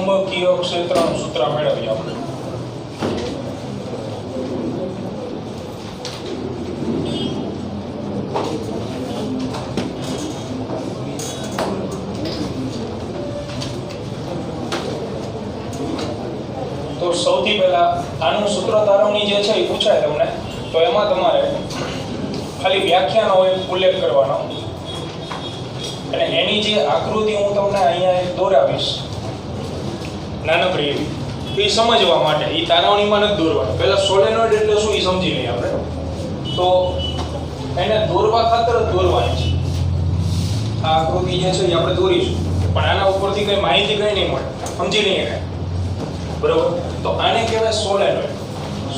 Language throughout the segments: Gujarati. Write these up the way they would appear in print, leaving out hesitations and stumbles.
ચુંબકીય ક્ષેત્રનું સૂત્ર મેળવીએ આપણે. તો સૌથી પહેલા આનું સૂત્ર તારવણી જે છે એ પૂછાય તમને, તો એમાં તમારે ખાલી વ્યાખ્યાનો ઉલ્લેખ કરવાનો અને એની જે આકૃતિ હું તમને અહીંયા એક દોરાવીશ નાનકડી એવી, એ સમજવા માટે. એ તારવણીમાં નથી દોરવાનું. પહેલા સોલેનોઇડ એટલે શું એ સમજી લઈએ આપણે. તો એને દોરવા ખાતર જ દોરવાની છે. આ આકૃતિ જે છે એ આપણે દોરીશું, પણ આના ઉપરથી કઈ માહિતી કઈ નહીં મળે, સમજી લઈએ કાંઈ. બરોબર? તો આને કહેવાય સોલેનોઇડ.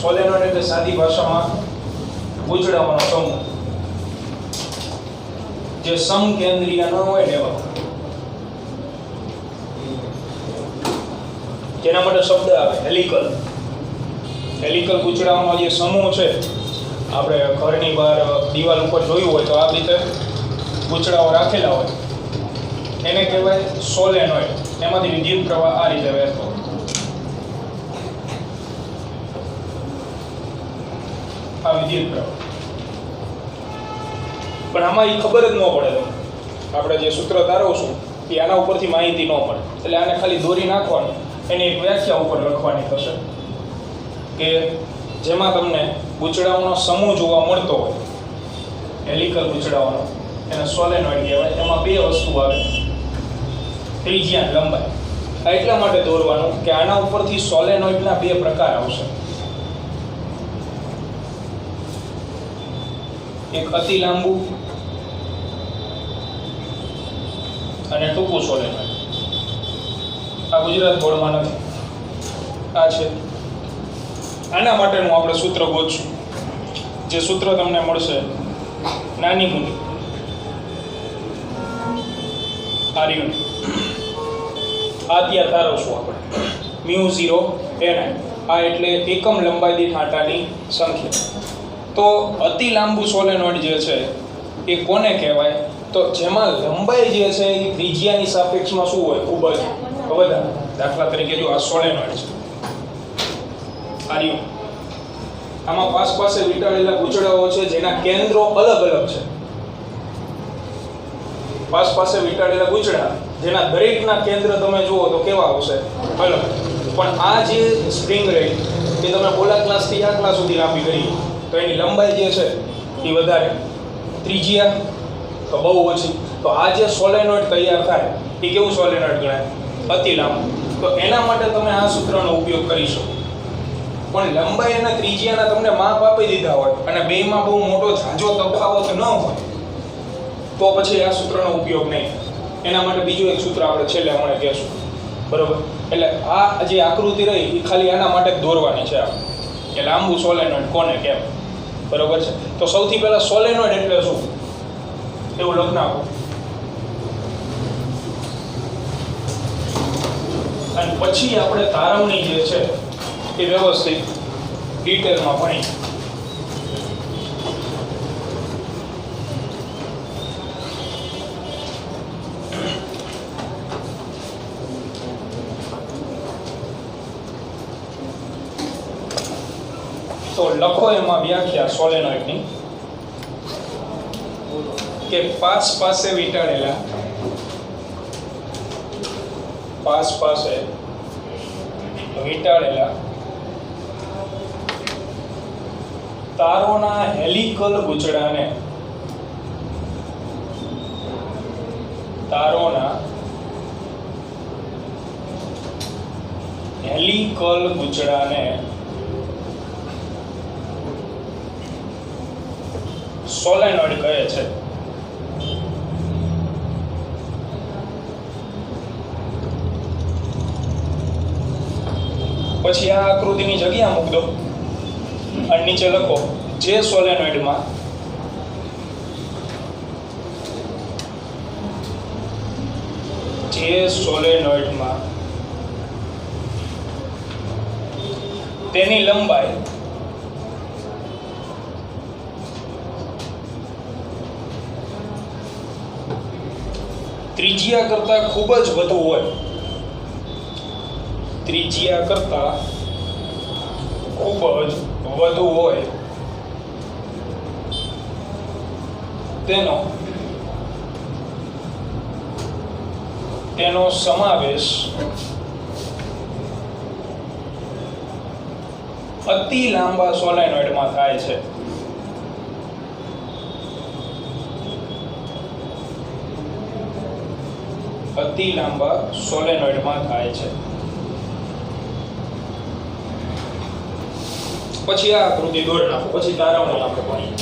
સોલેનોઇડ એટલે સાદી ભાષામાં ગૂંચળાવાનો સમૂહ, જે સમકેન્દ્રીય ન હોય ને એવા. જેના માટે શબ્દ આવે હેલિકલ. હેલિકલ ગૂંચળાવાનો જે સમૂહ છે, આપણે ઘરની બહાર દિવાલ ઉપર જોયું હોય તો આ રીતે ગૂંચળાઓ રાખેલા હોય, એને કહેવાય સોલેનોઇડ. એમાંથી વિદ્યુત પ્રવાહ આ રીતે વહેતો. આ વિદ્યુત પ્રવાહ. પણ આમાં એ ખબર જ ન પડે તમને. આપણે જે સૂત્ર તારવશું એ આના ઉપરથી માહિતી ન પડે, એટલે આને ખાલી દોરી નાખવાની, એની એક વ્યાખ્યા ઉપર લખવાની થશે કે જેમાં તમને ગૂંચળાઓનો સમૂહ જોવા મળતો હોય, હેલિકલ ગૂંચળાઓનો, એને સોલેનોઇડ કહેવાય. એમાં બે વસ્તુ આવે, ત્રિજ્યા, લંબાઈ. આ એટલા માટે દોરવાનું કે આના ઉપરથી સોલેનોઇડના બે પ્રકાર આવશે. એક અતિ લાંબુ અને ટૂંકું સોલેનોઇડ. આ ગુજરાત બોર્ડમાં નથી, આ છે. આના માટેનું આપણે સૂત્ર ગોતશું. જે સૂત્ર તમને મળશે નાની મુની આર્યુન. આ ત્યાં તારવશું આપણે μ0 ni. આ એટલે એકમ લંબાઈ દીઠ આંટાની સંખ્યા. તો અતિ લાંબુ સોલેનોઇડ જે છે એ કોને કહેવાય? તો જેમાં લંબાઈ જે છે એ ત્રિજ્યાની સાપેક્ષમાં શું હોય? ખૂબ જ વધારે. દાખલા તરીકે જો આ સોલેનોઇડ છે, આર્યુન. આમાં પાસે વીંટાળેલા ગૂંચળાઓ છે જેના કેન્દ્રો અલગ અલગ છે. પાસે વીંટાળેલા ગૂંચળા જેના દરેકના કેન્દ્ર તમે જુઓ તો કેવા આવશે? અલગ. પણ આ જે સ્પ્રિંગ રહી એ તમે ઓલા ક્લાસથી આ ક્લાસ સુધી લાંબી કરી તો એની લંબાઈ જે છે એ વધારે, ત્રિજ્યા તો બહુ ઓછી. તો આ જે સોલેનોઇડ તૈયાર થાય એ કેવું સોલેનોઇડ ગણાય? અતિ લાંબુ. તો એના માટે તમે આ સૂત્રનો ઉપયોગ કરી શકો. પણ લંબાઈ અને ત્રિજ્યાના તમને માપ આપી દીધા હોય અને બેમાં બહુ મોટો ઝાઝો તફાવત ન હોય તો પછી આ સૂત્રનો ઉપયોગ નહીં. એના માટે બીજું એક સૂત્ર આપણે છેલ્લે હમણાં કહેશું. બરોબર? એટલે આ જે આકૃતિ રહી એ ખાલી આના માટે જ દોરવાની છે કે લાંબુ સોલેનોઇડ કોને કેમ. બરોબર છે? તો સૌથી પહેલા સોલેનોઇડ એટલે શું એવું લગ્ન આપો, અને પછી આપણે તારવણી જે છે એ વ્યવસ્થિત ડિટેલમાં ભણી. તો લખો એમાં વ્યાખ્યા સોલેનોઇડની કે પાસે વીંટાળેલા તારોના હેલિકલ ગૂંચળાને સોલેનોઇડ કહે છે. પછી આ આકૃતિની જગ્યા મૂક દો અને નીચે લખો જે સોલેનોઇડમાં તેની લંબાઈ ત્રિજ્યા કરતા ખૂબ જ વધુ હોય ત્રિજ્યા કરતા ખૂબ જ વધુ હોય તેનો સમાવેશ અતિ લાંબા સોલેનોઇડમાં થાય છે. અતિ લાંબા સોલેનોઇડમાં થાય છે. પછી આ આકૃતિ દોરી નાખો, પછી તારાઓને આપણે ભણીએ.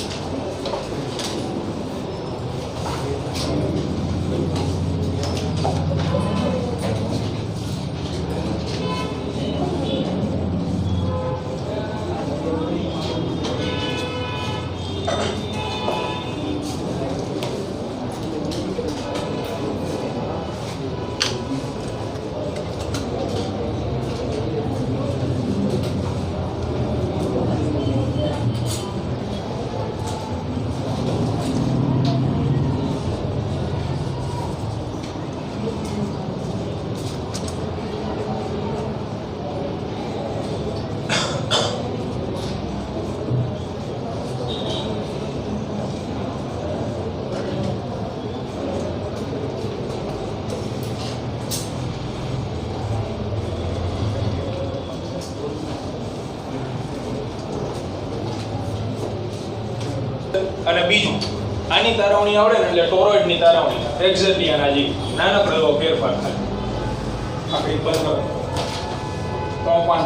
અને બીજું, આની તારવણી આવડે ને એટલે ટોરોઇડની તારવણી એક્ઝેક્ટલી આના જેવી નાનકડો એવો ફેરફાર થાય. આપણે બંધ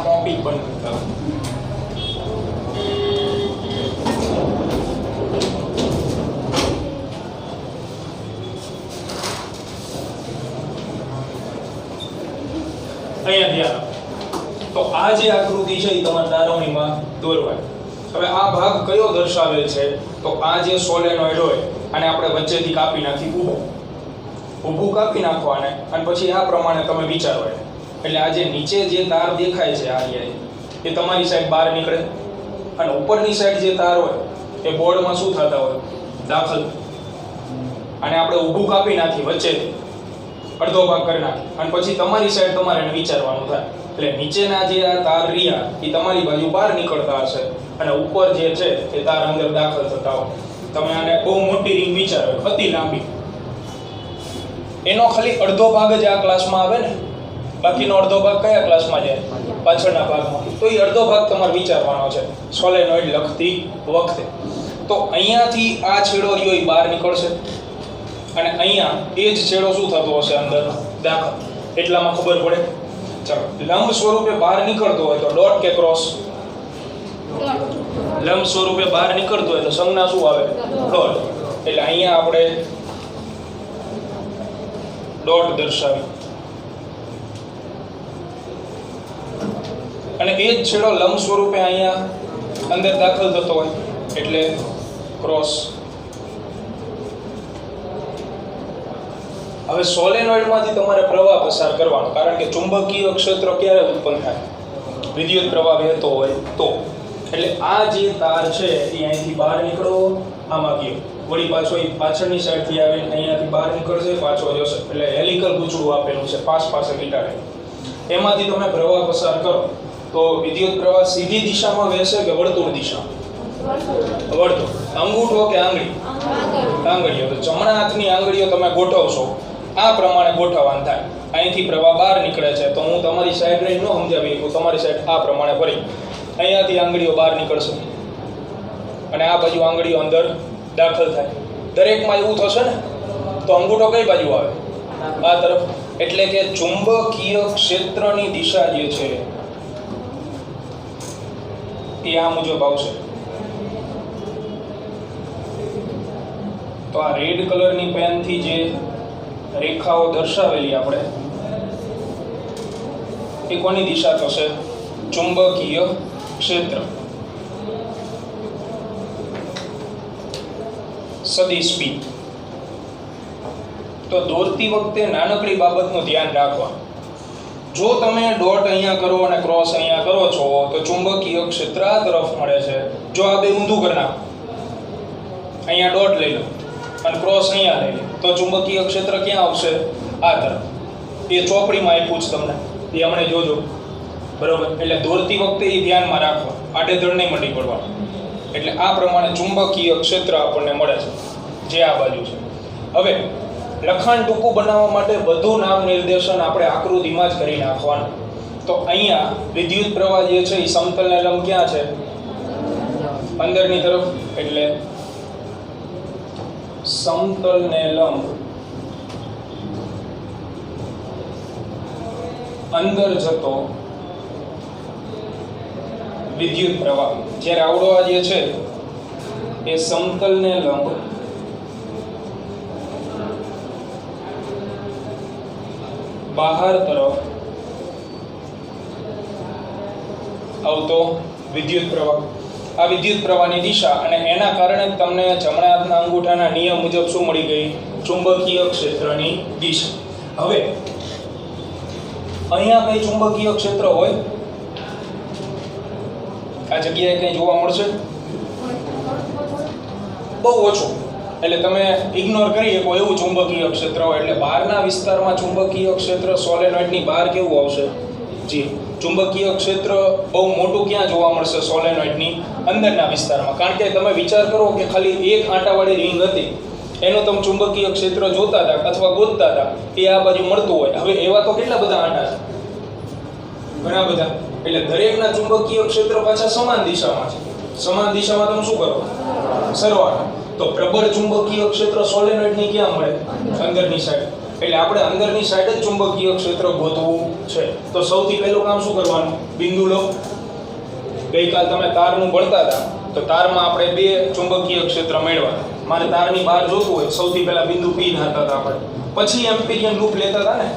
ટોપિક બંધ કરતા અહીંયા ધ્યાન. તો આ જે આકૃતિ છે એ તમારા તારવણીમાં દોરવાય. હવે આ ભાગ કયો દર્શાવે છે? તો આ જે સોલેનોઇડ હોય આને આપણે વચ્ચેથી કાપી નાખી, ઊભું કાપી નાખવાને, અને પછી આ પ્રમાણે તમે વિચારો. એટલે આ જે નીચે જે તાર દેખાય છે આ એ તમારી સાઈડ બહાર નીકળે, અને ઉપરની સાઈડ જે તાર હોય એ બોર્ડમાં શું થતા હોય? દાખલ. અને આપણે ઊભું કાપી નાખી, વચ્ચેથી અડધો ભાગ કરી નાખી, અને પછી તમારી સાઈડ તમારે એને વિચારવાનું થાય. એટલે નીચેના જે આ તાર રહ્યા એ તમારી બાજુ બહાર નીકળતા હશે, અને ઉપર જે છે એ તાર અંદર દાખલ થતા હોય. તમે આને બહુ મોટી રિંગ વિચારો, અતિ લાંબી. એનો ખાલી અડધો ભાગ જ આ ક્લાસમાં આવે ને, બાકીનો અડધો ભાગ કયા ક્લાસમાં જાય? પાછળના ભાગમાં. તો એ અડધો ભાગ તમારે વિચારવાનો છે સોલેનોઇડ લખતી વખતે. તો અહીંયાથી આ છેડો રહ્યો એ બહાર નીકળશે, અને અહીંયા એ જ છેડો શું થતો હશે? અંદર દાખલ. એટલામાં ખબર પડે. ચાલો, લંબ સ્વરૂપે બહાર નીકળતો હોય તો ડોટ કે ક્રોસ? લંબ સ્વરૂપે બહાર નીકળતો હોય તો સંજ્ઞા શું આવે? ડોટ. એટલે અહીંયા આપણે ડોટ દર્શાવી, અને એ જ છેડો લંબ સ્વરૂપે અહીંયા અંદર દાખલ થતો હોય એટલે ક્રોસ. હવે સોલેનોઇડમાંથી તમારે પ્રવાહ પસાર કરવાનો, કારણ કે ચુંબકીય ક્ષેત્ર ક્યારે ઉત્પન્ન થાય? વિદ્યુત પ્રવાહ વહેતો હોય તો. એટલે આ જે તાર છે એ અહીંથી બહાર નીકળો, આમાં ગયો, વળી પાછો એ પાછળની સાઈડથી આવીને અહીંયાથી બહાર નીકળશે, પાછો જશે. એટલે હેલિકલ ગૂંચળું આપેલું છે, પાસે મીટાડે. એમાંથી તમે પ્રવાહ પસાર કરો તો વિદ્યુત પ્રવાહ સીધી દિશામાં વહેશે કે વર્તુળ દિશામાં? વર્તુળ. અંગૂઠો કે આંગળી? આંગળીઓ. તો જમણા હાથની આંગળીઓ તમે ગોઠવશો, આ પ્રમાણે ગોઠવવાનું થાય. અહીંથી પ્રવાહ બહાર નીકળે છે તો હું તમારી સાઈડ રહી ન સમજાવી શકું, તમારી સાઈડ આ પ્રમાણે ભરી અહીંયાથી આંગળીઓ બહાર નીકળશે, અને આ બાજુ આંગળીઓ અંદર દાખલ થાય. દરેકમાં એવું થશે ને, તો અંગૂઠો કઈ બાજુ આવે? આ તરફ. એટલે કે ચુંબકીય ક્ષેત્રની દિશા જે છે એ આ મુજબ આવશે. તો આ રેડ કલરની પેનથી જે રેખાઓ દર્શાવેલી આપણે, એ કોની દિશા થશે? ચુંબકીય ક્ષેત્ર. સદિશ બી. તો દોરતી વખતે નાનકડી બાબતનું ધ્યાન રાખવા. જો તમે ડોટ અહીંયા કરો અને ક્રોસ અહીંયા કરો છો તો ચુંબકીય ક્ષેત્ર આ તરફ મળે છે. જો આ બે ઊંધું કરી નાખો, અહીંયા ડોટ લઈ લો અને ક્રોસ અહીંયા લઈ લો, તો ચુંબકીય ક્ષેત્ર ક્યાં આવશે? આ તરફ. એ ચોપડીમાં આપ્યું છે તમને, એ હમણાં જોજો. બરોબર, એટલે દોરતી વખતે એ ધ્યાનમાં રાખો, આડેધડ નહીં મટી પડવાનું. એટલે આ પ્રમાણે ચુંબકીય ક્ષેત્ર આપણને મળે છે, જે આ બાજુ છે. હવે લખાણ ટૂંકું બનાવવા માટે વધુ નામ નિર્દેશન આપણે આકૃતિમાં જ કરી નાખવાનું. તો અહીંયા વિદ્યુત પ્રવાહ જે છે એ સમતલને લંબ ક્યાં છે? અંદરની તરફ. એટલે સમતલને લંબ અંદર જતો વિદ્યુત પ્રવાહ. જ્યારે આવડો આ જે છે એ સમતલને લંબ બહાર તરફ આવતો વિદ્યુત પ્રવાહ. આ વિદ્યુત પ્રવાહની દિશા, અને એના કારણે તમને જમણા હાથના અંગૂઠાના નિયમ મુજબ શું મળી ગઈ? ચુંબકીય ક્ષેત્રની દિશા. હવે અહીંયા કઈ ચુંબકીય ક્ષેત્ર હોય? આ જગ્યાએ કઈ જોવા મળશે? બહુ ઓછું. એટલે તમે ઇગ્નોર કરી શકો એવું ચુંબકીય ક્ષેત્ર હોય. એટલે બહારના વિસ્તારમાં ચુંબકીય ક્ષેત્ર સોલેનોઇડની બહાર કેવું આવશે? જી, ચુંબકીય ક્ષેત્ર બહુ મોટું ક્યાં જોવા મળશે? સોલેનોઇડની અંદરના વિસ્તારમાં. કારણ કે તમે વિચાર કરો કે ખાલી એક આંટાવાળી રિંગ હતી, એનું તમે ચુંબકીય ક્ષેત્ર જોતા હતા અથવા ગોતતા હતા, એ આ બાજુ મળતું હોય. હવે એવા તો કેટલા બધા આંટા છે? ઘણા બધા. એટલે દરેકના ચુંબકીય ક્ષેત્ર પાછા સમાન દિશામાં છે. સમાન દિશામાં તમે શું કરો? સરવાળો. તો પ્રબળ ચુંબકીય ક્ષેત્ર સોલેનોઇડની ક્યાં મળે? અંદરની સાઈડ. એટલે આપણે અંદરની સાઈડ જ ચુંબકીય ક્ષેત્ર ગોતવું છે. તો સૌથી પહેલું કામ શું કરવાનું? બિંદુ લો. ગઈકાલ તમે તારનું ભણતા હતા, તો તારમાં આપણે બે ચુંબકીય ક્ષેત્ર મેળવ્યા. મારે તારની બહાર જોતું હોય, સૌથી પહેલા બિંદુ P ધારતા હતા આપણે, પછી એમ્પિરિયન લૂપ લેતા હતા ને,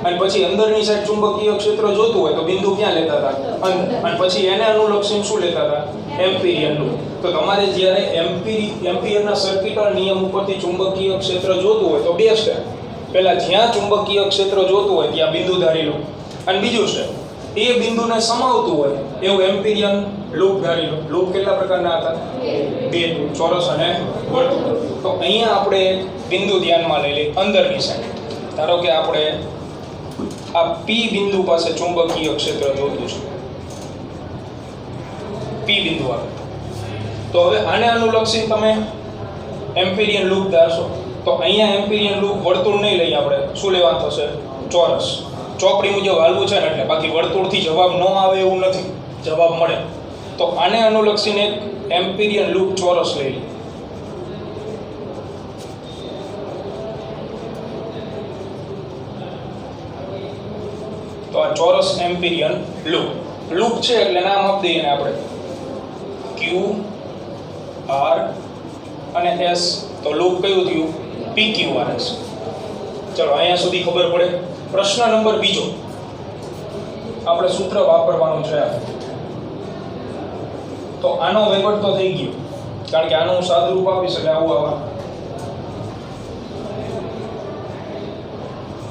અને પછી અંદરની સાઈડ ચુંબકીય ક્ષેત્ર જોતું હોય તો બિંદુ ક્યાં લેતા હતા? અંદર. અને પછી એને અનુલક્ષીને શું લેતા હતા? એમ્પિરિયન લૂપ. તો તમારે જ્યારે એમ્પિયરના સર્કિટલ નિયમ ઉપરથી ચુંબકીય ક્ષેત્ર જોતું હોય તો બે સ્ટેપ. પહેલા જ્યાં ચુંબકીય ક્ષેત્ર જોતું હોય ત્યાં બિંદુ ધારી લો, અને બીજું સ્ટેપ એ બિંદુને સમાવતું હોય એવું એમ્પિરિયન લૂપ ધારી લો. લૂપ કેટલા પ્રકારના હતા? બે, ચોરસ અને વર્તુળ. તો અહીંયા આપણે બિંદુ ધ્યાનમાં લઈ લઈએ અંદરની સાઈડ. ધારો કે આપણે આ P બિંદુ પાસે ચુંબકીય ક્ષેત્ર જોતું છે. P બિંદુ આવે. તો હવે આને અનુલક્ષી તમે એમ્પિરિયન લૂપ ધારશો. તો અહીંયા એમ્પિરિયન લૂપ વર્તુળ નહીં લઈએ આપણે, શું લેવાનું થશે? ચોરસ. ચોપડી મુજબ હાલવું છે ને, એટલે બાકી વર્તુળથી જવાબ ન આવે એવું નથી, જવાબ મળે. તો આને અનુલક્ષીને એક એમ્પિરિયન લૂપ ચોરસ લઈ લઈએ. તો આ ચોરસ એમ્પિરિયન લૂપ. લૂપ છે એટલે નામ આપી દઈએ આપણે Q, R અને S. તો લૂપ કયું થયું? PQRS. ચલો અહીંયા સુધી ખબર પડે. પ્રશ્ન નંબર બીજો, આપણે સૂત્ર વાપરવાનું છે. તો આનો વહીવટ તો થઈ ગયો, કારણ કે આનું સાદું રૂપ આપી શકે આવું આવા.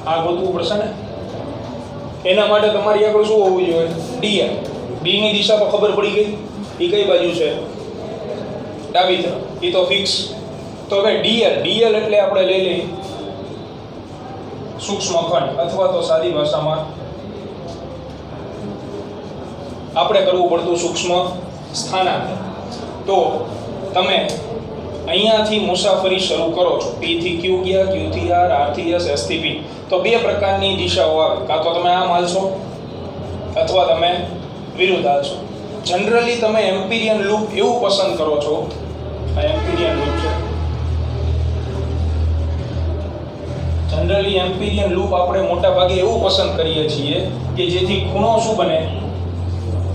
આ ગોતવું પડશે ને. એના માટે તમારી આગળ શું હોવું જોઈએ? dl. d ની દિશા તો ખબર પડી ગઈ, એ કઈ બાજુ છે? ડાબી તરફ. એ તો ફિક્સ. તો હવે dl એટલે આપણે લઈ લઈએ સૂક્ષ્મ ખંડ, અથવા તો સાદી ભાષામાં આપણે કરવું પડતું સૂક્ષ્મ સ્થાનાંતર. તો તમે અહીંયાથી મુસાફરી શરૂ કરો છો. P થી Q ગયા, Q થી R, R થી S, S થી P. તો બે પ્રકારની દિશાઓ આવે. કાં તો તમે આમ હાલશો અથવા તમે વિરુદ્ધ હાલશો. જનરલી તમે એમ્પિરિયન લૂપ એવું પસંદ કરો છો, આ એમ્પિરિયન લૂપ છે. જનરલી એમ્પિરિયન લૂપ આપણે મોટા ભાગે એવું પસંદ કરીએ છીએ કે જેથી ખૂણો શું બને?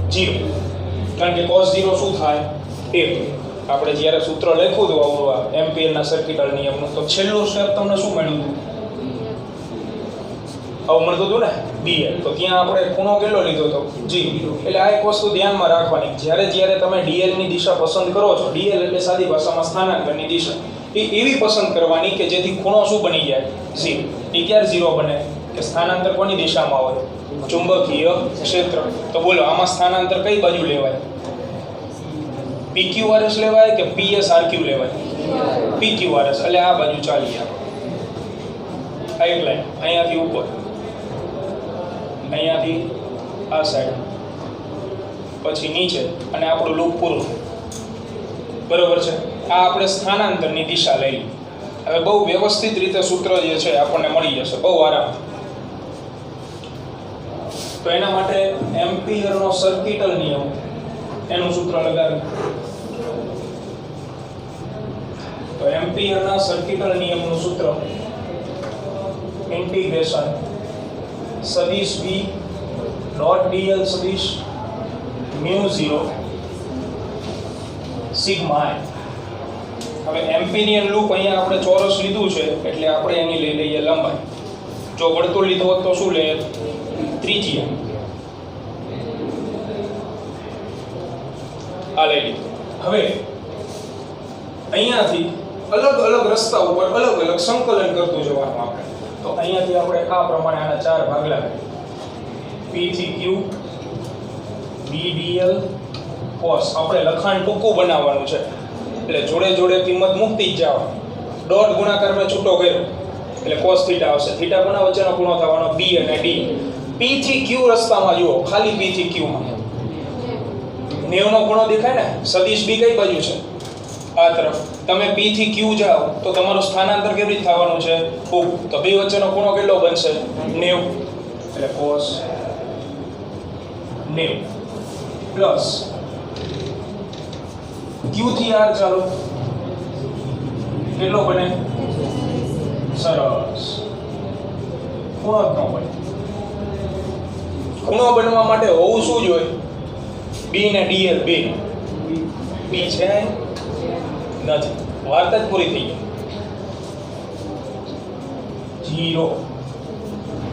0. કારણ કે cos 0 શું થાય? 1. આપણે જ્યારે સૂત્ર લખ્યું હતું આવડું એમ્પિયરના સર્કિટલ નિયમનું, તો છેલ્લું સ્ટેપ તમને શું મળ્યું હતું? આવું મળતું હતું ને, BL. તો ત્યાં આપણે ખૂણો કેટલો લીધો હતો? G. એટલે આ એક વસ્તુ ધ્યાનમાં રાખવાની, જ્યારે તમે DL ની દિશા પસંદ કરો છો, DL એટલે સાદી ભાષામાં સ્થાનાંતરની દિશા, એ એવી પસંદ કરવાની કે જેથી ખૂણો શું બની જાય? 0. એ ક્યારે 0 બને? કે સ્થાનાંતર કોની દિશામાં હોય? ચુંબકીય ક્ષેત્ર. તો બોલો આમાં સ્થાનાંતર કઈ બાજુ લેવાય? PQRS લેવાય કે PSRQ લેવાય? PQRS. એટલે આ બાજુ ચાલીએ આપણે. આ એક લાઈન અહીંયાથી ઉપર, અહીંયાથી આ સાઈડ, પછી નીચે, અને આપણું લૂપ પૂરું. બરોબર છે. આ આપણે સ્થાનાંતરની દિશા લઈ. હવે બહુ વ્યવસ્થિત રીતે સૂત્ર જે છે આપણને મળી જશે બહુ આરામ. તો એના માટે એમ્પિયરનો સર્કિટલ નિયમ એનું સૂત્ર લગાવી. તો એમ્પિયરના સર્કિટલ નિયમનું સૂત્ર ઇન્ટિગ્રેશન સદિશ b ડોટ dl સદિશ μ0 સિગ્મા i. હવે એમ્પિરિયન લૂપ અહીંયા આપણે ચોરસ લીધું છે એટલે આપણે એની લઈ લઈએ લંબાઈ. જો વર્તુળ લીધો હોત તો શું લે? ત્રિજ્યા. આ લઈ લીધું. હવે અહીંયાથી અલગ અલગ રસ્તા ઉપર અલગ અલગ સંકલન કરતું જવાનું આપણે. તો અહીંયાથી આપણે આ પ્રમાણે આના 4 ભાગ લાવીએ. p થી q b dl cos. આપણે લખાણ ટૂંકું બનાવવાનું છે એટલે જોડે જોડે કિંમત મૂકતી જ જાવ. ડોટ ગુણાકાર મેં છૂટો કર્યો એટલે cos થીટા આવશે. થીટા કોના વચ્ચેનો ખૂણો થવાનો? b અને d. p થી q રસ્તામાં જુઓ, ખાલી p થી q માં 90 નો ખૂણો દેખાય ને? સદિશ b કઈ બાજુ છે? આ તરફ. તમે p થી q જાઓ તો તમારું સ્થાનાંતર કેવી રીતે થવાનું છે? ઊભું. તો બે વચ્ચેનો ખૂણો કેટલો બનશે? 90. એટલે cos 90 પ્લસ q થી r ચાલો કેટલો બને? સરસ. ખૂણો જ ન બને. ખૂણો બનવા માટે હોવું શું જોઈએ? b ને dl બે. b છે નથી. વાર્તા જ પૂરી થઈ ગઈ. 0.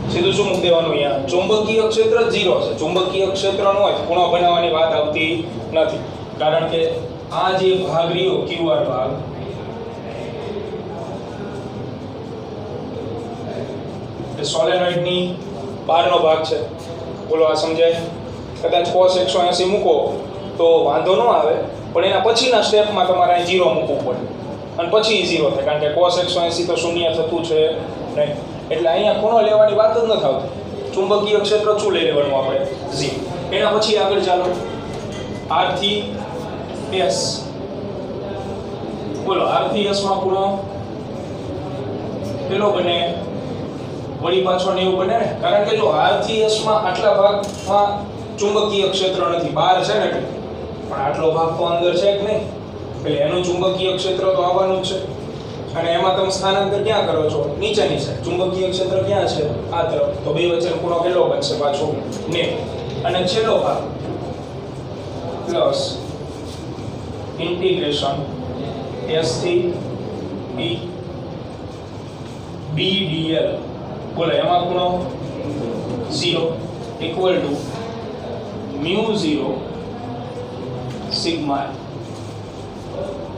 સીધું શું મૂકી દેવાનું અહીંયા? ચુંબકીય ક્ષેત્ર 0 છે. ચુંબકીય ક્ષેત્ર ન હોય ખૂણો બનાવવાની વાત આવતી નથી. કારણ કે આ જે ભાગ રહ્યો QR ભાગ એ સોલેનોઇડની બહારનો ભાગ છે. બોલો આ સમજાય? કદાચ cos 180 મૂકો તો વાંધો ન આવે, પણ એના પછીના સ્ટેપમાં તમારે અહીં 0 મૂકવું પડે અને પછી 0 થાય, કારણ કે cos 180 તો શૂન્ય થતું છે નહીં. એટલે અહીંયા ખૂણો લેવાની વાત જ ન આવતી. ચુંબકીય ક્ષેત્ર શું લઈ લેવાનું આપણે? 0. એના પછી આગળ ચાલો r થી s. બોલો r થી s માં ખૂણો કેટલો બને? વળી પાછો 90 બને ને? કારણ કે જો r થી s માં આટલા ભાગમાં ચુંબકીય ક્ષેત્ર નથી, બહાર છે ને, પણ આટલો ભાગ તો અંદર છે કે નહીં, એટલે એનું ચુંબકીય ક્ષેત્ર તો આવવાનું જ છે. અને એમાં તમે સ્થાનાંતર ક્યાં કરો છો? નીચેની સાઈડ. ચુંબકીય ક્ષેત્ર ક્યાં છે? આ તરફ. તો બે વચ્ચેનો ખૂણો કેટલો બનશે પાછો? 90. અને છેલ્લો ભાગ પ્લસ ઇન્ટિગ્રેશન s થી b b dl. બોલો એમાં ખૂણો 0 ઇક્વલ ટુ μ0 સિગ્મા.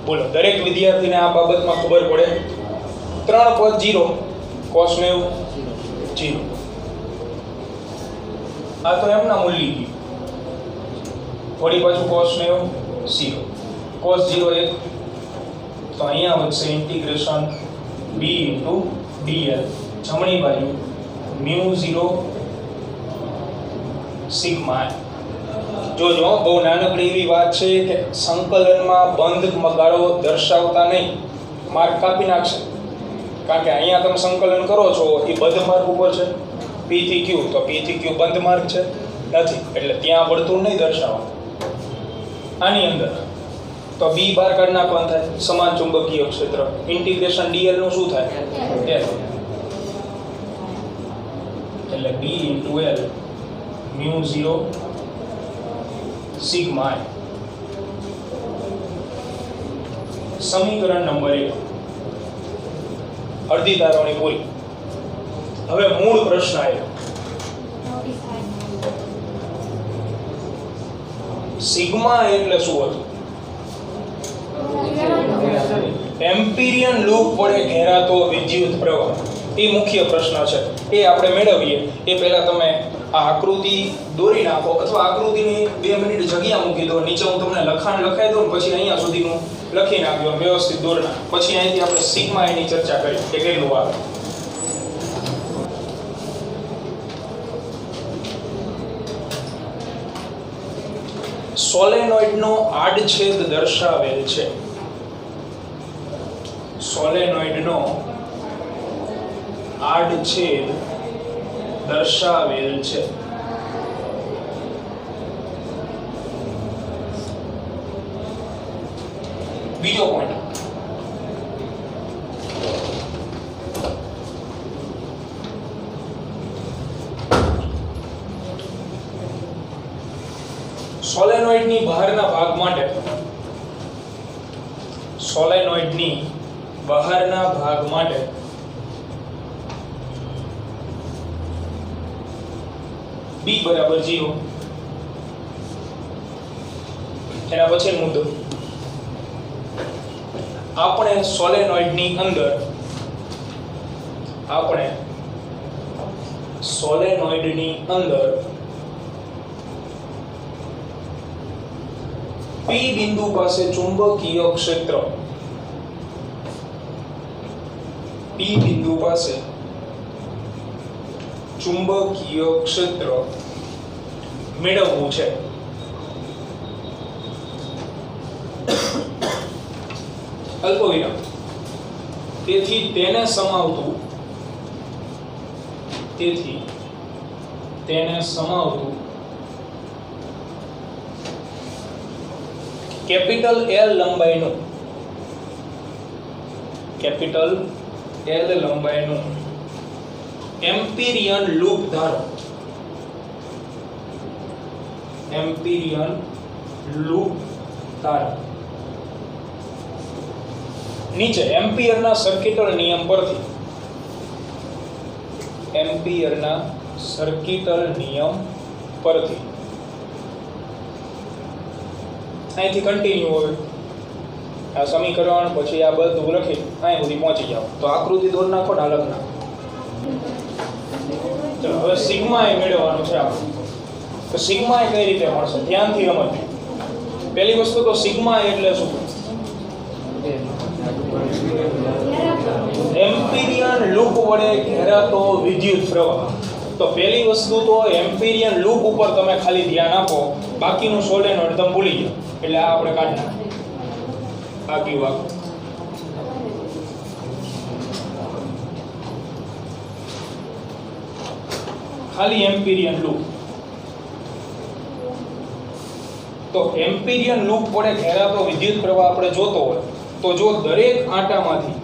બોલો દરેક વિદ્યાર્થીને આ બાબતમાં ખબર પડે. 3 પદ 0, cos 90 0. આ તો એમના મૂલ્ય ગયું. વળી પાછું cos 90 0, cos 0 1. તો અહીંયા વધશે ઇન્ટિગ્રેશન b dl. જમણી બાજુ μ0 સિગ્મા. જોજો બહુ નાનકડી એવી વાત છે કે સંકલનમાં બંધ ગાળો દર્શાવતા નહીં, માર્ક કાપી નાખશે. કારણ કે અહીંયા તમે સંકલન કરો છો એ બંધ માર્ગ ઉપર છે p થી q. તો p થી q બંધ માર્ગ છે નથી, એટલે ત્યાં વર્તુળ નહીં દર્શાવવાનું. આની અંદર તો b બાર કાઢ નાખવાનું થાય. સમાન ચુંબકીય ક્ષેત્ર. ઇન્ટિગ્રેશન dl નું શું થાય? l. એટલે b * l μ0 સિગ્મા. સમીકરણ નંબર 1 અડધી તારવણી પૂરી. હવે મૂળ પ્રશ્ન આવ્યો. સિગ્મા એટલે શું હતું? એમ્પિરિયન લૂપ વડે ઘેરાતો વિદ્યુત પ્રવાહ. એ મુખ્ય પ્રશ્ન છે. એ આપણે મેળવીએ એ પહેલા તમે આ આકૃતિ દોરી નાખો, અથવા આકૃતિની 2 મિનિટ જગ્યા મૂકી દો. નીચે હું તમને લખાણ લખાઈ દઉં, પછી અહીંયા સુધીનું લખી નાખજો વ્યવસ્થિત દોર નાખ. પછી અહીંથી આપણે સિગ્મા એની ચર્ચા કરી કે કેટલું આવે. સોલેનોઇડનો આડછેદ દર્શાવેલ છે. સોલેનોઇડનો આડછેદ દર્શાવેલ છે. બીજો પોઈન્ટ, સોલેનોઇડની બહારના ભાગ માટે B બરાબર 0. એના પછી મુદ્દો, આપણે સોલેનોઇડની અંદર P બિંદુ પાસે ચુંબકીય ક્ષેત્ર મેળવવું છે. અલ્પવિરામ. તેથી તેને સમાવતું કેપિટલ L લંબાઈનું એમ્પિરિયન લૂપ ધારો. નીચે એમ્પિયરના સર્કિટલ નિયમ પરથી અહીંથી કન્ટિન્યુ હોય આ સમીકરણ, પછી આ બધું લખી અહીં સુધી પહોંચી જાઓ તો આકૃતિ દોર નાખો ને અલગના. ચલો હવે સિગ્મા એ મેળવવાનું છે આપણે. તો સિગ્મા એ કઈ રીતે મળશે ધ્યાનથી સમજો. પહેલી વસ્તુ તો સિગ્મા એટલે શું? એમ્પિરિયન લૂપ વડે ઘેરાતો વિદ્યુત પ્રવાહ. તો પહેલી વસ્તુ તો એમ્પિરિયન લૂપ ઉપર તમે ખાલી ધ્યાન આપો, બાકીનું સોલેનોઇડ તમે ભૂલી જાઓ. એટલે આ આપણે કાઢી નાખીએ બાકી વાત. ખાલી એમ્પિરિયન લૂપ. તો એમ્પિરિયન લૂપ વડે ઘેરાતો વિદ્યુત પ્રવાહ આપણે જોતો હોય તો જો દરેક આંટામાંથી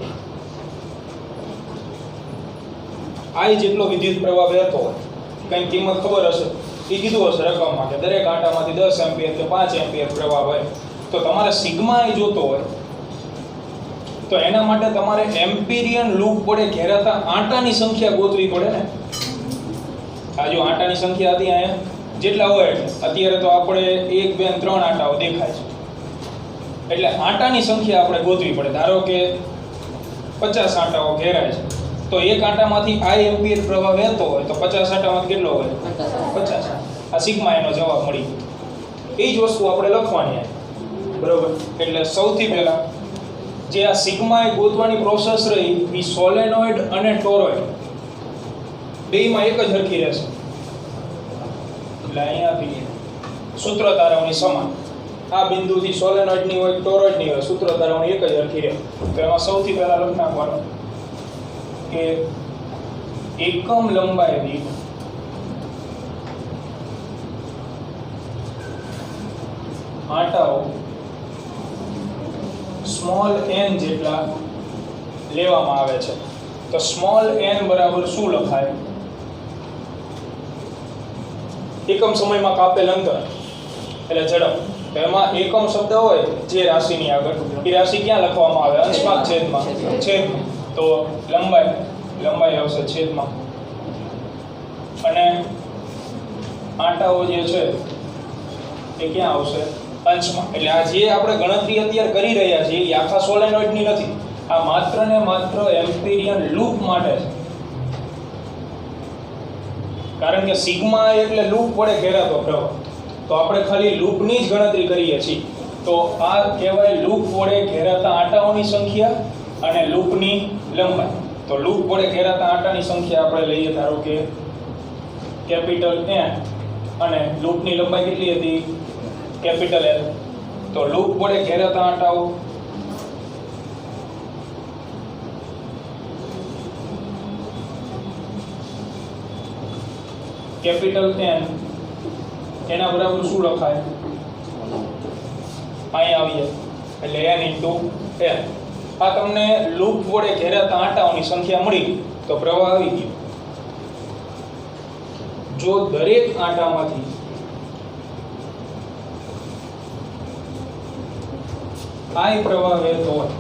I જેટલો વિદ્યુત પ્રવાહ વહેતો હોય, કઈ કિંમત ખબર હશે, એ કીધું હશે રકમમાં કે દરેક આંટામાંથી 10 એમ્પિયર કે 5 એમ્પિયર પ્રવાહ હોય, તો તમારે સિગ્મા I જોતો હોય તો એના માટે તમારે એમ્પિરિયન લૂપ વડે ઘેરાતા આંટાની સંખ્યા ગોતવી પડે ને. આ જો આંટાની સંખ્યા હતી અહીંયા જેટલા હોય એટલે અત્યારે તો આપણે 1 2 3 આંટાઓ દેખાય છે, એટલે આંટાની સંખ્યા આપણે ગોતવી પડે. ધારો કે 50 આંટાઓ ઘેરાય છે તો એક આંટામાંથી I એમ્પિયર પ્રવાહ વહેતો હોય તો 50 આંટામાંથી કેટલો હોય? 50. આ સિગ્મા એનો જવાબ મળી ગયો. એ જ વસ્તુ આપણે લખવાની છે, બરોબર. એટલે સૌથી પહેલા જે આ સિગ્મા એ ગોતવાની પ્રોસેસ રહી એ સોલેનોઇડ અને ટોરોઇડ બેયમાં એક જ હરખી રહેશે. એટલે અહીંયાથી સૂત્ર તારાઓની સમાન. આ બિંદુથી સોલેનોઇડની હોય ટોરોઇડની હોય, સૂત્ર તારાઓની એક જ હરખી રહે. તો એમાં સૌથી પહેલા લખ નાખવાનું કે એકમ લંબાઈ દીઠ આંટાઓ સ્મોલ n જેટલા લેવામાં આવે છે. તો સ્મોલ n બરાબર શું લખાય? એકમ સમયમાં કાપેલ અંતર એટલે ઝડપ. તો એમાં એકમ શબ્દ હોય જે રાશિની આગળ, એ રાશિ ક્યાં લખવામાં આવે? અંશભાગ છેદમાં. તો લંબાઈ આવશે છેદમાં, અને આંટાઓ જે છે એ ક્યાં આવશે? અંશમાં. એટલે આ જે આપણે ગણતરી અત્યારે કરી રહ્યા છીએ એ આખા સોલેનોઇડની નથી, આ માત્ર ને માત્ર એમ્પિરિયન લૂપ માટે છે. કારણ કે સિગ્મા એટલે લૂપ વડે ઘેરાતો પ્રવાહ, તો આપણે ખાલી લૂપની જ ગણતરી કરીએ છીએ. તો આ કહેવાય લૂપ વડે ઘેરાતા આંટાઓની સંખ્યા અને લૂપની લંબાઈ. તો લૂપ વડે ઘેરાતા આંટાની સંખ્યા આપણે લઈએ ધારો કે કેપિટલ N, અને લૂપની લંબાઈ કેટલી હતી? Capital L. તો લૂપ વડે ઘેરાતા આંટાઓ કેપિટલ N એના બરાબર શું લખાય? અહીં આવીએ એટલે n ઇન્ટુ L. આ તમને લૂપ વડે ઘેરાતા આંટાઓની સંખ્યા મળી તો પ્રવાહ આવી ગયો. જો દરેક આંટામાંથી I પ્રવાહ વહેતો હોય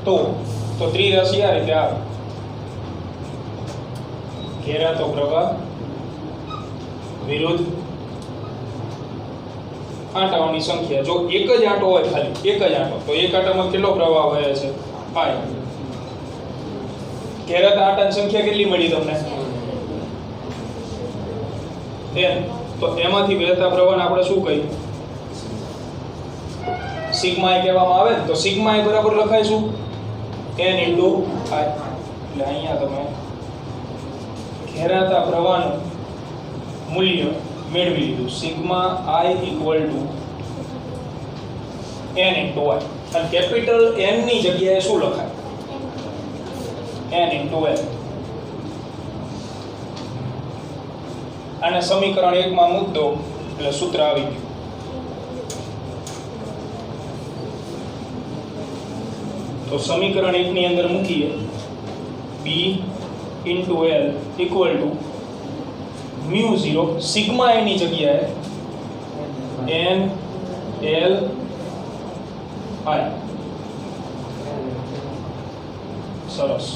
તો ત્રિરાશિ આ રીતે આવે. ઘેરાતો પ્રવાહ વિરુદ્ધ આંટાઓની સંખ્યા. જો એક જ આંટો હોય, ખાલી એક જ આંટો, તો એક આંટામાં કેટલો પ્રવાહ વહે છે? I. ઘેરાતા આંટાની સંખ્યા કેટલી મળી તમને? n. તો એમાંથી વહેતા પ્રવાહને આપણે શું કહીએ? સિગ્મા એ કહેવામાં આવે ને. તો સિગ્મા એ બરાબર લખાય શું? n into I. એટલે અહીંયા તમે ઘેરાતા પ્રવાહનું મૂલ્ય મેળવી લીધું. Sigma I equal to n into I. અને કેપિટલ N ની જગ્યાએ શું લખાય? n into L. અને સમીકરણ 1 માં મૂક દો એટલે સૂત્ર આવી ગયું. તો સમીકરણ 1 ની અંદર મૂકીએ B into L equal to μ0 sigma એ ની જગ્યાએ n L I. સરસ.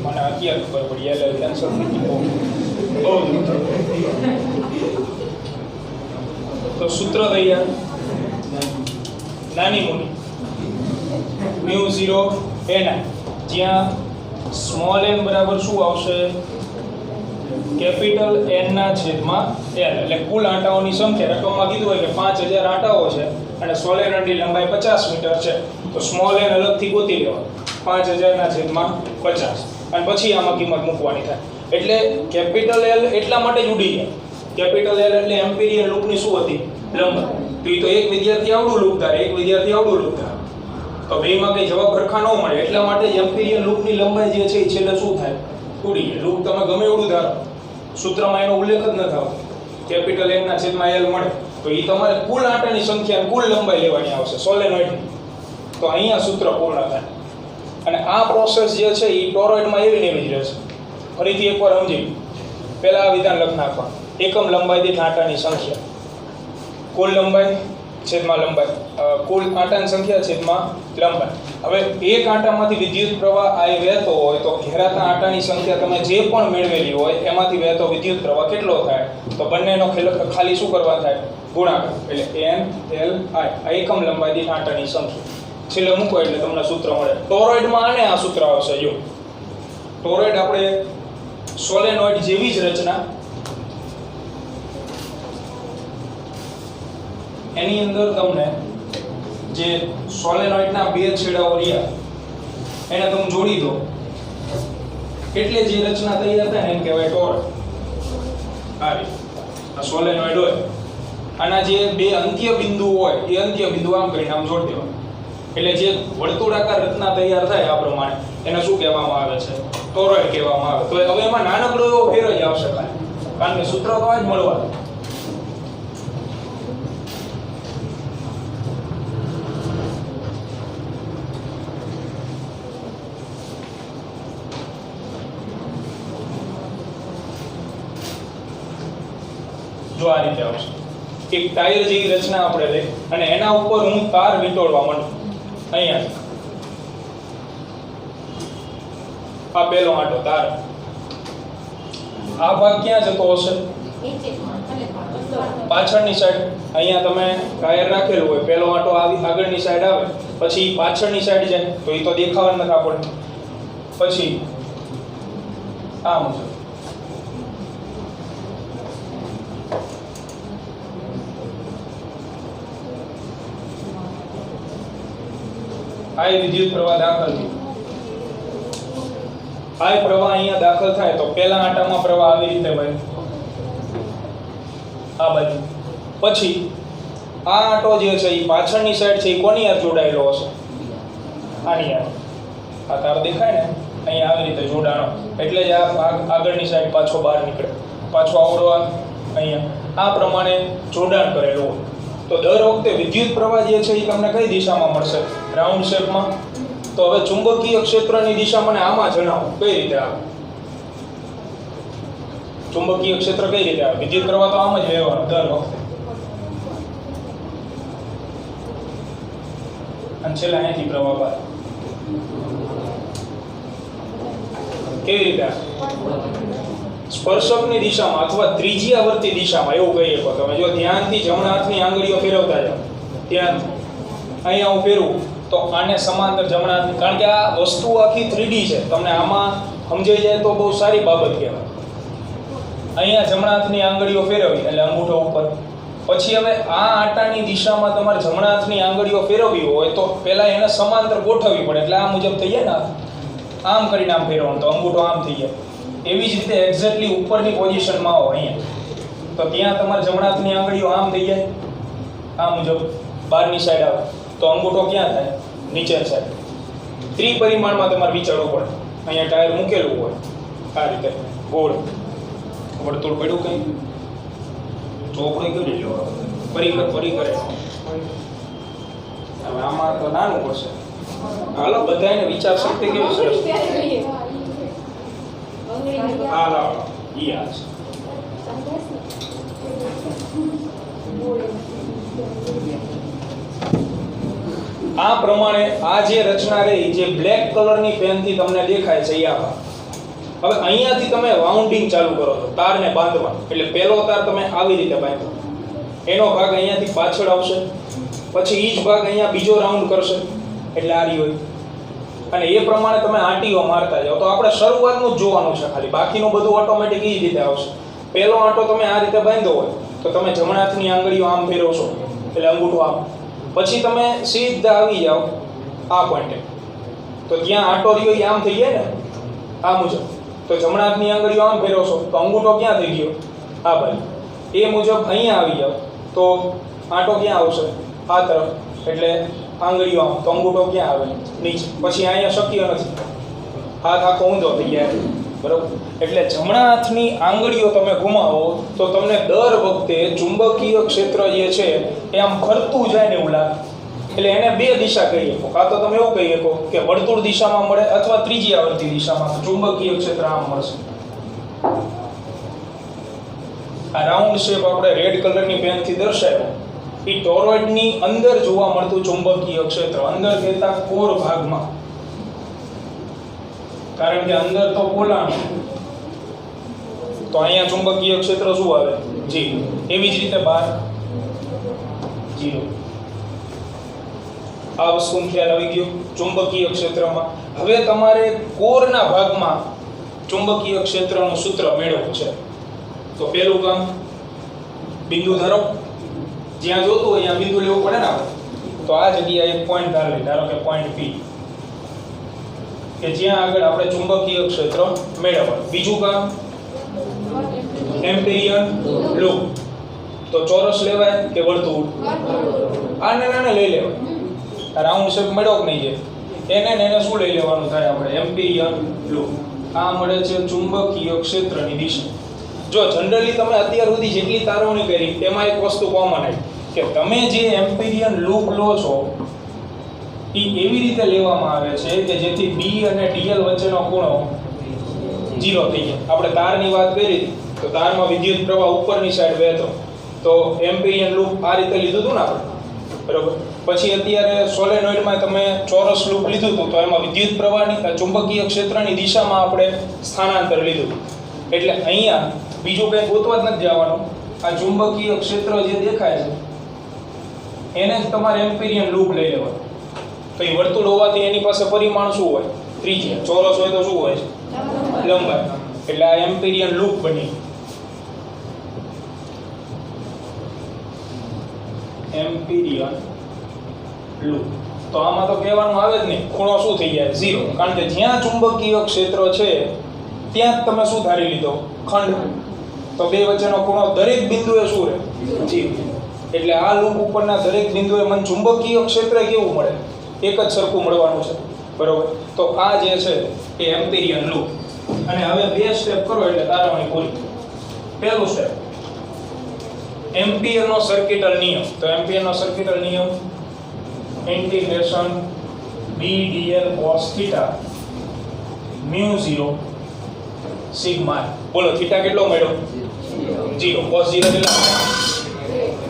મને અત્યારે ખબર પડી L કેન્સલ થઈ ગયું. તો સૂત્ર તૈયાર. નાની મોટી μ0 n I, જ્યાં સ્મોલ n બરાબર શું આવશે? કેપિટલ N ના છેદમાં L. એટલે કુલ આંટાઓની સંખ્યા રકમમાં કીધું હોય કે 5000 આંટાઓ છે અને સોલેનોઇડની લંબાઈ 50 મીટર છે. તો સ્મોલ n અલગથી ગોતી લેવા. 5000 ના છેદમાં 50 અને પછી આમાં કિંમત મૂકવાની થાય. એટલે કેપિટલ L એટલા માટે જ ઉડી ગયા. કેપિટલ L એટલે એમ્પિરિયલ લૂપની શું હતી? લંબાઈ. તો એક વિદ્યાર્થી આવડું લૂપ ધારે, એક વિદ્યાર્થી આવડું લૂપ ધારે, તો બેમાં કઈ જવાબ સરખા ન મળે. એટલા માટે એમ્પિરિયલ લૂપની લંબાઈ જે છે એ છેલ્લે શું થાય? ઉડી જાય. લૂપ તમે ગમે એવડું ધારો, સૂત્રમાં એનો ઉલ્લેખ જ ન થતો. કેપિટલ N ના છેદમાં L મળે તો એ તમારે કુલ આંટાની સંખ્યા કુલ લંબાઈ લેવાની આવશે સોલેનોઇડની. તો અહીંયા સૂત્ર પૂર્ણ થાય. અને આ પ્રોસેસ જે છે એ ટોરોઇડમાં એવી ને એવી જ રહેશે. ફરીથી એકવાર સમજી. પહેલા આ વિધાન લખ નાખવા. એકમ લંબાઈ દીઠ આંટાની સંખ્યા, કુલ લંબાઈ છેદમાં લંબાઈ, કુલ આંટાની સંખ્યા છેદમાં લંબાઈ. હવે એક આંટામાંથી વિદ્યુત પ્રવાહ I વહેતો હોય તો ઘેરાતા આંટાની સંખ્યા તમે જે પણ મેળવેલી હોય એમાંથી વહેતો વિદ્યુત પ્રવાહ કેટલો થાય? તો બંનેનો ખાલી શું કરવા થાય? ગુણાકાર. એટલે n L I. આ એકમ લંબાઈ દીઠ આંટાની સંખ્યા. છેલ્લે મૂકો એટલે તમને સૂત્ર મળે. ટોરોઇડમાં આને આ સૂત્ર આવશે. જો ટોરોઇડ આપણે સોલેનોઇડ જેવી જ રચના, એની અંદર તમને જે સોલેનોઇડના બે છેડાઓ રહ્યા એને તમે જોડી દો એટલે જે રચના તૈયાર થાય ને એને કહેવાય ટોરોઇડ. આ સોલેનોઇડ હોય, આના જે બે અંત્ય બિંદુ હોય એ અંત્ય બિંદુ આમ કરીને આમ જોડી દેવા એટલે જે વર્તુળાકાર રચના તૈયાર થાય આ પ્રમાણે એને શું કહેવામાં આવે છે? ટોરોઇડ કહેવામાં આવે. તો હવે એમાં નાનકડો એવો ફેર જ આવશે કારણ કે સૂત્ર તો આ જ મળવાનું. જો આ રીતે આવશે. એક ટાયર જેવી રચના આપણે લઈ અને એના ઉપર હું તાર વીંટોળવા માંડું. અહીંયા આ પહેલો આંટો તાર, આ ભાગ ક્યાં જતો હશે? પાછળની સાઈડ. અહીંયા તમે ટાયર રાખેલું હોય, પહેલો આંટો આવી આગળની સાઈડ આવે, પછી પાછળની સાઈડ જાય તો એ તો દેખાવાનું નથી આપણને. પછી આ મુજબ આ વિદ્યુત પ્રવાહ દાખલ થયો. આ પ્રવાહ અહીંયા દાખલ થાય તો પહેલા આંટામાં પ્રવાહ આવી રીતે વહે આ બાજુ. પછી આ આંટો જે છે એ પાછળની સાઈડ છે એ કોની યાર જોડાયેલો હશે? આની યાર. આ તાર દેખાય ને અહીંયા આવી રીતે જોડાણો, એટલે જ આ ભાગ આગળની સાઈડ પાછો બહાર નીકળે, પાછો આવડો અહીંયા આ પ્રમાણે જોડાણ કરેલું હોય. તો દર વખતે વિદ્યુત પ્રવાહ જે છે એ તમને કઈ દિશામાં મળશે? રાઉન્ડ શેપમાં. તો હવે ચુંબકીય ક્ષેત્રની દિશા મને આમાં જણાવો, કઈ રીતે આવે? ચુંબકીય ક્ષેત્ર કઈ રીતે આવે? વિદ્યુત પ્રવાહ તો આમ જ વહેવાનો દર વખતે. અને છેલ્લા અહીંથી પ્રવાહ બહાર કેવી રીતે આવે? સ્પર્શકની દિશામાં અથવા ત્રિજ્યાવર્તી દિશામાં, એવું કહીએ તો તમે જો ધ્યાનથી જમણા હાથની આંગળીઓ ફેરવતા જાઓ, ધ્યાનથી અહીંયા હું ફેરવું તો આને સમાંતર જમણા હાથની, કારણ કે આ વસ્તુ આખી 3D છે, તમને આમાં સમજાઈ જાય તો બહુ સારી બાબત કહેવાય. અહીંયા જમણા હાથની આંગળીઓ ફેરવી એટલે અંગૂઠો ઉપર. પછી હવે આ આંટાની દિશામાં તમારે જમણા હાથની આંગળીઓ ફેરવવી હોય તો પહેલા એને સમાંતર ગોઠવવી પડે, એટલે આ મુજબ થઈ જાય ને, આમ કરીને આમ ફેરવવાનું તો અંગૂઠો આમ થઈ જાય. એવી જ રીતે એક્ઝેક્ટલી ઉપરની પોઝિશનમાં આવો અહીંયા, તો ત્યાં તમારે જમણા હાથની આંગળીઓ આમ થઈ જાય, આ મુજબ બહારની સાઈડ આવે તો અંગૂઠો ક્યાં થાય? નીચેની સાઈડ. ત્રિપરિમાણમાં તમારે વિચારવું પડે. અહીંયા ટાયર મૂકેલું હોય આ રીતે ગોળ, વર્તુળ પડ્યું કંઈ ચોકડી કરી લો, પરિકર હવે આમાં તો નાનું પડશે. હાલો બધાને વિચાર શક્તિ કેવી સરસ. હા લાવો ઈ આ છે. આ પ્રમાણે આ જે રચના રહી, જે બ્લેક કલરની પેનથી તમને દેખાય છે આ ભાગ. હવે અહીંયાથી તમે વાઉન્ડિંગ ચાલુ કરો છો તારને બાંધવા, એટલે પહેલો તાર તમે આવી રીતે બાંધો, એનો ભાગ અહીંયાથી પાછળ આવશે, પછી ઈ જ ભાગ અહીંયા બીજો રાઉન્ડ કરશે એટલે આ રહ્યો, અને એ પ્રમાણે તમે આંટીઓ મારતા જાઓ. તો આપણે શરૂઆતનું જ જોવાનું છે ખાલી, બાકીનું બધું ઓટોમેટિક એ રીતે આવશે. પહેલો આંટો તમે આ રીતે બાંધ્યો હોય તો તમે જમણા હાથની આંગળીઓ આમ ફેરવશો એટલે અંગૂઠો આમ, પછી તમે સીધા આવી જાઓ આ પોઈન્ટે, તો ત્યાં આંટો રહ્યો એ આમ થઈ જાય ને આ મુજબ, તો જમણા હાથની આંગળીઓ આમ ફેરવશો તો અંગૂઠો ક્યાં થઈ ગયો? આ બાજુ. એ મુજબ અહીંયા આવી જાઓ તો આંટો ક્યાં આવશે? આ તરફ, એટલે આંગળીઓ આમ, તો અંગૂઠો ક્યાં આવે? નીચે. પછી અહીંયા શક્ય નથી, હાથ આખો ઊંધો થઈ જાય, બરાબર? એટલે જમણા હાથની આંગળીઓ તમે ઘુમાવો તો તમને દર વખતે ચુંબકીય ક્ષેત્ર જે છે એ આમ ફરતું જાય ને એવું લાગે. એટલે એને બે દિશા કહી શકો, કાં તો તમે એવું કહી શકો કે વર્તુળ દિશામાં મળે અથવા ત્રિજ્યાવર્તી દિશામાં ચુંબકીય ક્ષેત્ર આમ મળશે. આ રાઉન્ડ શેપ આપણે રેડ કલરની પેનથી દર્શાવ્યો, એ ટોરોઇડની અંદર જોવા મળતું ચુંબકીય ક્ષેત્ર, અંદર કહેતા કોર ભાગમાં, કારણ કે અંદર તો પોલાણ, તો અહીંયા ચુંબકીય ક્ષેત્ર શું આવે? 0. એવી જ રીતે બહાર 0. આ વસ્તુનો ખ્યાલ આવી ગયો ચુંબકીય ક્ષેત્રમાં. હવે તમારે કોરના ભાગમાં ચુંબકીય ક્ષેત્રનું સૂત્ર મેળવવું છે. તો પહેલું કામ, બિંદુ ધારો, જ્યાં જોતું હોય ત્યાં બિંદુ લેવું પડે ને આપણે. તો આ જગ્યાએ એક પોઈન્ટ ધારો, ધારો કે પોઈન્ટ P, કે જ્યાં આગળ આપણે ચુંબકીય ક્ષેત્ર મેળવવાનું. બીજું કામ, એમ્પિરિયન લૂપ. તો ચોરસ લેવાય કે વર્તુળ? આને નાને લઈ લેવાય. રાઉન્ડ શેપ મળ્યો કે નહીં, છે એને શું લઈ લેવાનું થાય આપણે? એમ્પિરિયન લૂપ. આ મળે છે ચુંબકીય ક્ષેત્રની દિશા. જો જનરલી તમે અત્યાર સુધી જેટલી તારવણી કરી તેમાં એક વસ્તુ કોમન આવી કે તમે જે એમ્પિરિયન લૂપ લો છો એ એવી રીતે લેવામાં આવે છે કે જેથી B અને DL વચ્ચેનો ખૂણો 0 થઈ જાય. આપણે તારની વાત કરી તો તારમાં વિદ્યુત પ્રવાહ ઉપરની સાઈડ વહેતો, તો એમ્પિરિયન લૂપ આ રીતે લીધું હતું ને આપણે, બરોબર? પછી અત્યારે સોલેનોઇડમાં તમે ચોરસ લૂપ લીધું હતું, તો એમાં વિદ્યુત પ્રવાહની ચુંબકીય ક્ષેત્રની દિશામાં આપણે સ્થાનાંતર લીધું. એટલે અહીંયા બીજું કંઈ ગોતવા જ નથી જવાનું. આ ચુંબકીય ક્ષેત્ર જે દેખાય છે એને જ તમારે એમ્પિરિયન લૂપ લઈ લેવાનું. તો એ વર્તુળ હોવાથી એની પાસે પરિમાણ શું હોય? ત્રિજ્યા. ચોરસ હોય તો શું હોય છે? લંબાઈ. એટલે આ એમ્પિરિયન લૂપ બની. એમ્પિરિયન લૂપ. તો આમાં તો કહેવાનું આવે જ નહીં, ખૂણો શું થઈ જાય? 0, કારણ કે જ્યાં ચુંબકીય ક્ષેત્ર છે ત્યાં જ તમે શું ધારી લીધો? ખંડ. તો બે વચ્ચેનો ખૂણો દરેક બિંદુએ શું રહે? 0. એટલે આ લૂપ ઉપરના દરેક બિંદુએ મને ચુંબકીય ક્ષેત્ર કેવું મળે? એક જ સરખું મળવાનું છે, બરોબર? તો આ જે છે એ એમ્પિરિયન લૂપ. અને હવે બે સ્ટેપ કરો એટલે તારવણી પૂરી. પહેલું સ્ટેપ, એમ્પિયરનો સર્કિટલ નિયમ. તો એમ્પિયરનો સર્કિટલ નિયમ integration b dl cos θ mu 0 sigma. બોલો થીટા કેટલો મળ્યો? 0. cos 0 કેટલા?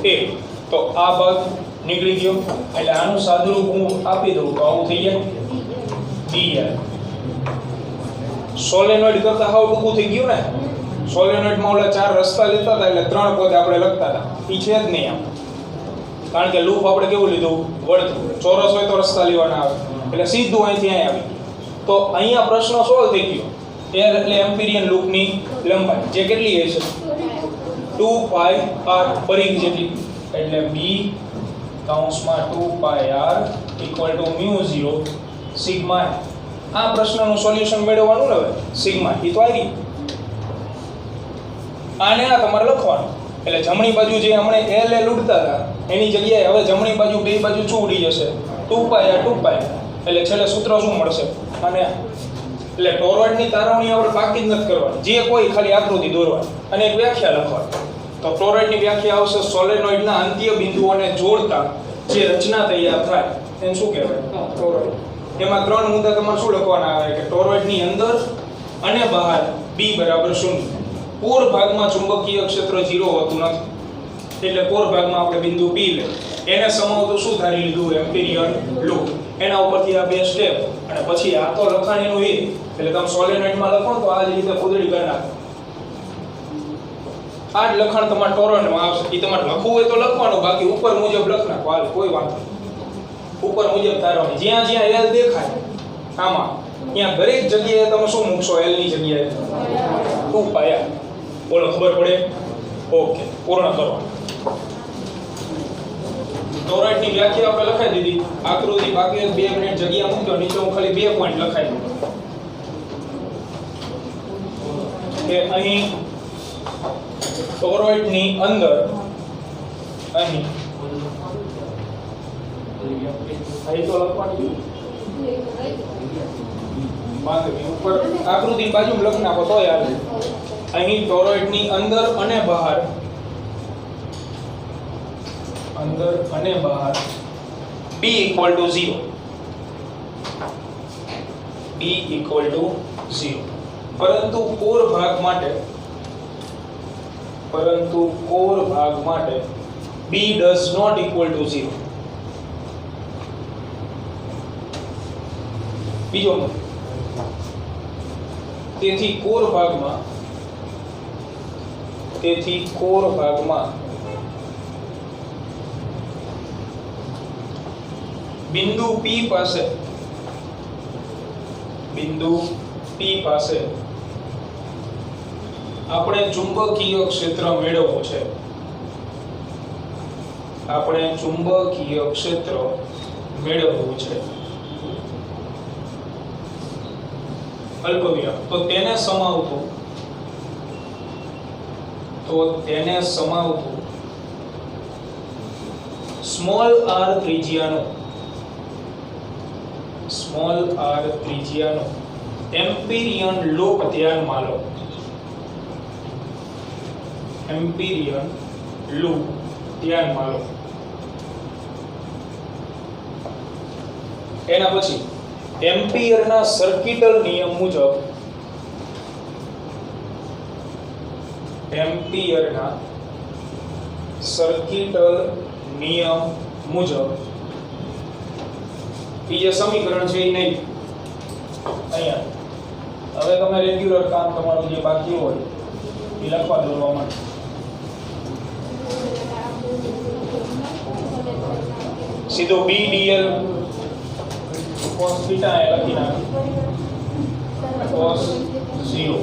1. તો આ ભાગ નીકળી ગયો એટલે આનું સાદુરૂપ હું આપી દઉં તો આવું થઈ જાય dl. સોલેનોઇડ કરતા હાવ ટૂંકું થઈ ગયું ને. સોલેનોઇડમાં ઓલા 4 રસ્તા લેતા હતા એટલે 3 પદ આપણે લખતા હતા. ઈ છે જ નહીં આમ, કારણ કે લૂપ આપણે કેવું લીધું? વર્તુળ. ચોરસ હોય તો રસ્તા લેવાના આવે એટલે સીધું અહીંથી અહીં આવી. તો અહીંયા પ્રશ્ન સોલ્વ થઈ ગયો. L એટલે એમ્પિરિયન લૂપની લંબાઈ જે કેટલી હશે? 2πr પરિઘ જેટલી. એટલે b કૌંસમાં 2πr = mu 0 સિગ્મા. આ પ્રશ્નનું સોલ્યુશન મેળવવાનું ને હવે સિગ્મા ઈ તો આવી. આને આ તમારે લખવાનું. એટલે જમણી બાજુ જે હમણે L ઉડતા હતા એની જગ્યાએ હવે જમણી બાજુ બે બાજુ શું ઉડી જશે? 2πr 2π. એટલે છેલ્લે સૂત્ર શું મળશે? અને એટલે ટોરોઇડની તારવણી આપણે બાકી જ નથી કરવાની, જે કોઈ ખાલી આકૃતિ દોરવાની અને એક વ્યાખ્યા લખવાની. તો ટોરોઇડની વ્યાખ્યા આવશે સોલેનોઇડના અંત્ય બિંદુઓને જોડતા જે રચના તૈયાર થાય એને શું કહેવાય? ટોરોઇડ. એમાં 3 મુદ્દા તમારે શું લખવાના આવે કે ટોરોઇડની અંદર અને બહાર b = 0. કોર ભાગમાં ચુંબકીય ક્ષેત્ર 0 હોતું નથી, એટલે કોર ભાગમાં આપણે બિંદુ b લે એને સમાવતું શું ધારી લીધું? એમ્પિરિયન લૂપ. એના ઉપરથી આ બે સ્ટેપ અને પછી આ તો લખાણીનું એ. એટલે તમે સોલેનોઇડમાં લખો તો આ જ રીતે ફૂદડી કરી નાખો. આ જ લખાણ તમારા ટોરોઇડમાં આવશે. એ તમારે લખવું હોય તો લખવાનું, બાકી ઉપર મુજબ લખ નાખો, હાલ કોઈ વાંધો નહીં. ઉપર મુજબ તારવાની. જ્યાં જ્યાં L દેખાય આમાં ત્યાં દરેક જગ્યાએ તમે શું મૂકશો? L ની જગ્યાએ 2πr. બોલો ખબર પડે? ઓકે, પૂર્ણ કરો. ટોરોઇડની વ્યાખ્યા આપણે લખાઈ દીધી. આકૃતિ બાકી 2 મિનિટ જગ્યા મૂકજો. નીચે હું ખાલી 2 પોઈન્ટ લખાઈ દઉં કે અહીં ટોરોઇડની અંદર અહીં તો લખવાની ઉપર આકૃતિ બાજુમાં લખી નાખો તો યાદ. અહીં ટોરોઇડની અંદર અને બહાર b = 0. b = 0. પરંતુ કોર ભાગ માટે b does not equal to 0. બીજો તેથી કોર ભાગમાં બિંદુ P પાસે આપણે ચુંબકીય ક્ષેત્ર મેળવવું છે. અલ્પવિરામ. તો તેને સમાવતું સ્મોલ r ત્રિજ્યાનો એમ્પિરિયન લૂપ ધ્યાનમાં લો. એના પછી એમ્પિયરના સર્કિટલ નિયમ મુજબ એ જે સમીકરણ છે એ નહીં અહીંયા. હવે તમે રેગ્યુલર કામ તમારું જે બાકી હોય એ લખવા દોરવા માટે સીધો b dl cos θ એ લખી નાખો cos 0